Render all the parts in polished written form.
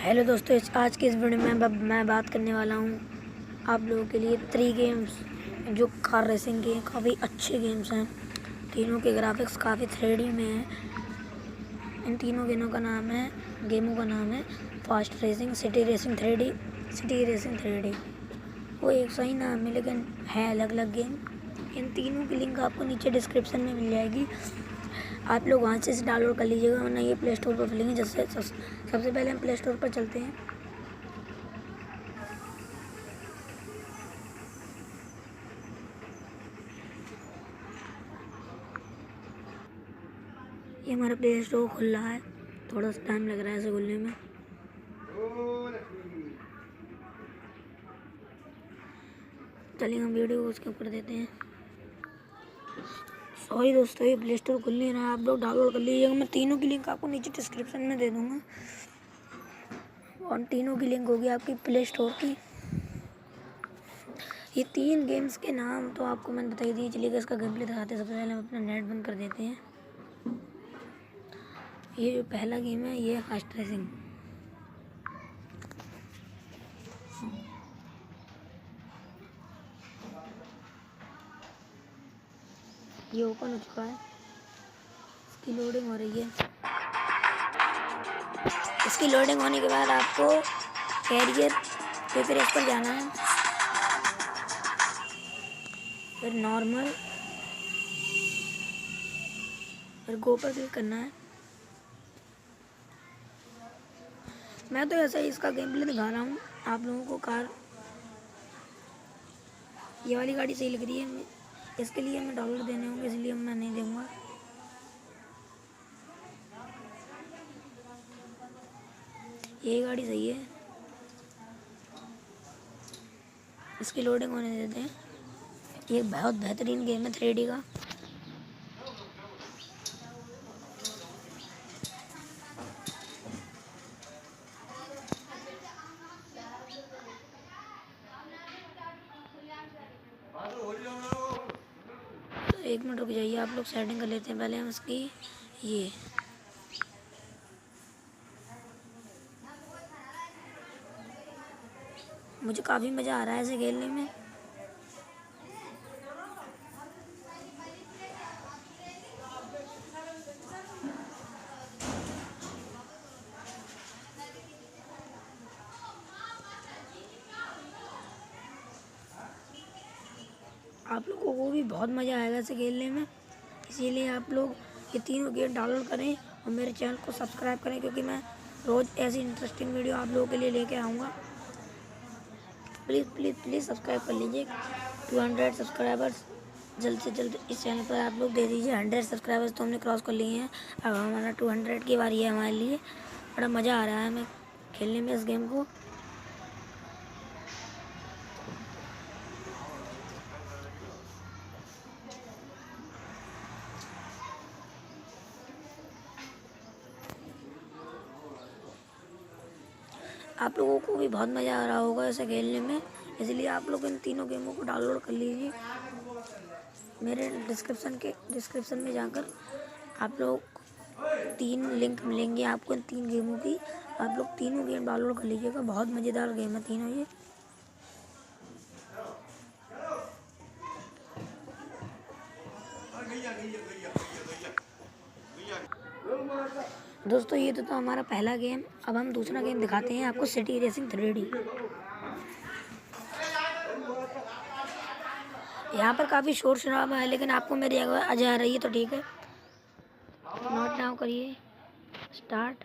Hello दोस्तों, आज के इस वीडियो में मैं बात करने वाला हूँ आप लोगों के लिए 3 गेम्स जो कार रेसिंग के काफ़ी अच्छे गेम्स हैं। तीनों के ग्राफिक्स काफ़ी 3D में हैं। इन तीनों गेमों का नाम है fast racing, city racing 3D, city racing 3D। वो एक सही नाम है लेकिन है अलग अलग गेम। इन तीनों की लिंक आपको नीचे डिस्क्रिप्शन में मिल जाएगी। आप लोग वहाँ से इसे डाउनलोड कर लीजिएगा, वरना ये प्ले स्टोर पर मिलेंगे। जैसे सबसे पहले हम प्ले स्टोर पर चलते हैं। ये हमारा प्ले स्टोर खुल रहा है, थोड़ा सा टाइम लग रहा है इसे खुलने में। चलिए हम वीडियो को उसके ऊपर देते हैं। सॉरी दोस्तों, ये प्ले स्टोर खुल नहीं रहा है, आप लोग डाउनलोड कर लीजिएगा। मैं तीनों की लिंक आपको नीचे डिस्क्रिप्शन में दे दूँगा और तीनों की लिंक होगी आपकी प्ले स्टोर की। ये 3 गेम्स के नाम तो आपको मैंने बता ही दिए। चलिए इसका गेम प्ले दिखाते हैं। सबसे पहले हम अपना नेट बंद कर देते हैं। ये जो पहला गेम है ये है फास्ट रेसिंग। ये ओपन हो चुका है, इसकी लोडिंग हो रही है। इसकी लोडिंग होने के बाद आपको कैरियर पेपर रेस पर जाना है, फिर नॉर्मल, फिर गो पर क्लिक करना है। मैं तो ऐसा ही इसका गेम प्ले दिखा रहा हूँ आप लोगों को। कार ये वाली गाड़ी सही लग रही है, इसके लिए मैं डॉलर देने होंगे, इसलिए मैं नहीं दूंगा। ये गाड़ी सही है, इसकी लोडिंग होने देते हैं। ये बहुत बेहतरीन गेम है 3D का। तो 1 मिनट रुक जाइए, आप लोग सेटिंग कर लेते हैं पहले हम इसकी। ये मुझे काफ़ी मज़ा आ रहा है इसे खेलने में। आप लोगों को भी बहुत मज़ा आएगा इसे खेलने में, इसीलिए आप लोग ये तीनों गेम डाउनलोड करें और मेरे चैनल को सब्सक्राइब करें, क्योंकि मैं रोज़ ऐसी इंटरेस्टिंग वीडियो आप लोगों के लिए लेके आऊँगा। प्लीज़ प्लीज़ प्लीज़ सब्सक्राइब कर लीजिए। 200 सब्सक्राइबर्स जल्द से जल्द इस चैनल पर आप लोग दे दीजिए। 100 सब्सक्राइबर्स तो हमने क्रॉस कर लिए हैं, अब हमारा 200 की बारी है हमारे लिए। बड़ा मज़ा आ रहा है हमें खेलने में इस गेम को। आप लोगों को भी बहुत मज़ा आ रहा होगा इसे खेलने में, इसलिए आप लोग इन तीनों गेमों को डाउनलोड कर लीजिए। मेरे डिस्क्रिप्शन में जाकर आप लोग 3 लिंक मिलेंगे आपको इन 3 गेमों की। आप लोग तीनों गेम डाउनलोड कर लीजिएगा, बहुत मज़ेदार गेम है तीनों ये। दोस्तों ये तो हमारा पहला गेम। अब हम दूसरा गेम दिखाते हैं आपको, सिटी रेसिंग 3D। यहाँ पर काफ़ी शोर शराबा है, लेकिन आपको मेरी आवाज़ आ रही है तो ठीक है। नोट डाउन करिए, स्टार्ट,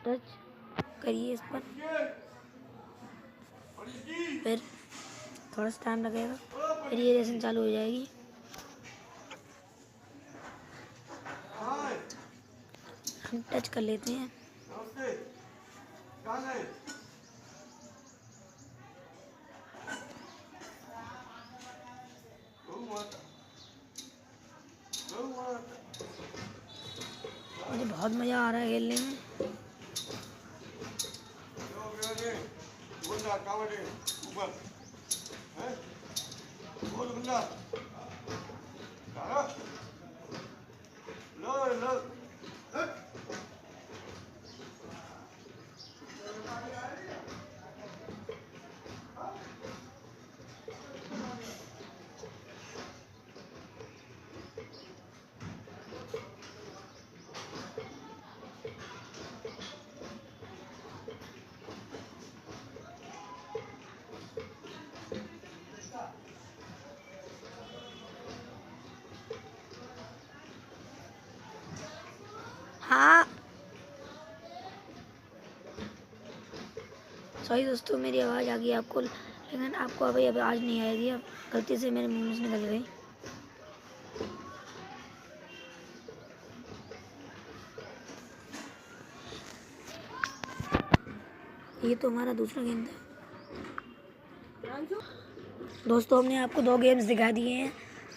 टच करिए इस पर, फिर थोड़ा सा टाइम लगेगा, फिर ये रेसिंग चालू हो जाएगी। हम टच कर लेते हैं। मुझे बहुत मज़ा आ रहा है खेलने में। सॉरी दोस्तों, मेरी आवाज़ आ गई आपको, लेकिन आपको अभी आवाज़ नहीं आएगी, अब गलती से मेरे मुंह से निकल गई। ये तो हमारा दूसरा गेम था दोस्तों। हमने आपको 2 गेम्स दिखा दिए हैं,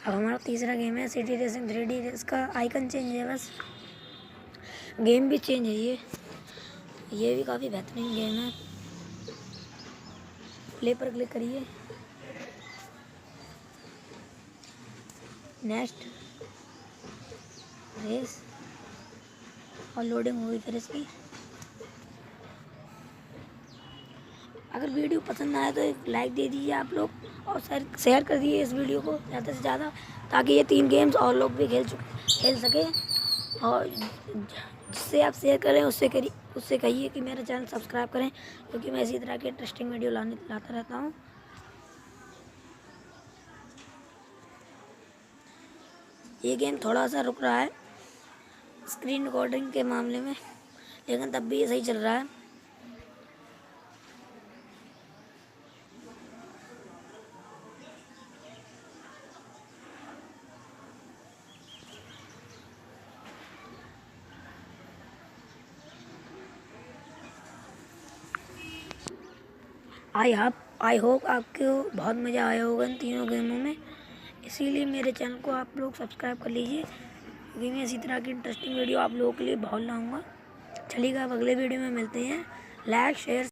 अब हमारा तीसरा गेम है सिटी रेसिंग 3D। इसका आइकन चेंज है बस, गेम भी चेंज है। ये भी काफ़ी बेहतरीन गेम है। प्ले पर क्लिक करिए, नेक्स्ट रेस, और लोडिंग होगी फिर इसकी। अगर वीडियो पसंद आए तो एक लाइक दे दीजिए आप लोग, और शेयर कर दीजिए इस वीडियो को ज़्यादा से ज़्यादा, ताकि ये 3 गेम्स और लोग भी खेल सकें। और जिससे आप शेयर करें उससे कहिए कि मेरा चैनल सब्सक्राइब करें, क्योंकि मैं इसी तरह के इंटरेस्टिंग वीडियो लाता रहता हूँ। ये गेम थोड़ा सा रुक रहा है स्क्रीन रिकॉर्डिंग के मामले में, लेकिन तब भी ये सही चल रहा है। आई होप आपको बहुत मज़ा आया होगा इन तीनों गेमों में, इसीलिए मेरे चैनल को आप लोग सब्सक्राइब कर लीजिए, क्योंकि मैं इसी तरह की इंटरेस्टिंग वीडियो आप लोगों के लिए बहुत लाऊंगा। चलिएगा, अब अगले वीडियो में मिलते हैं। Like share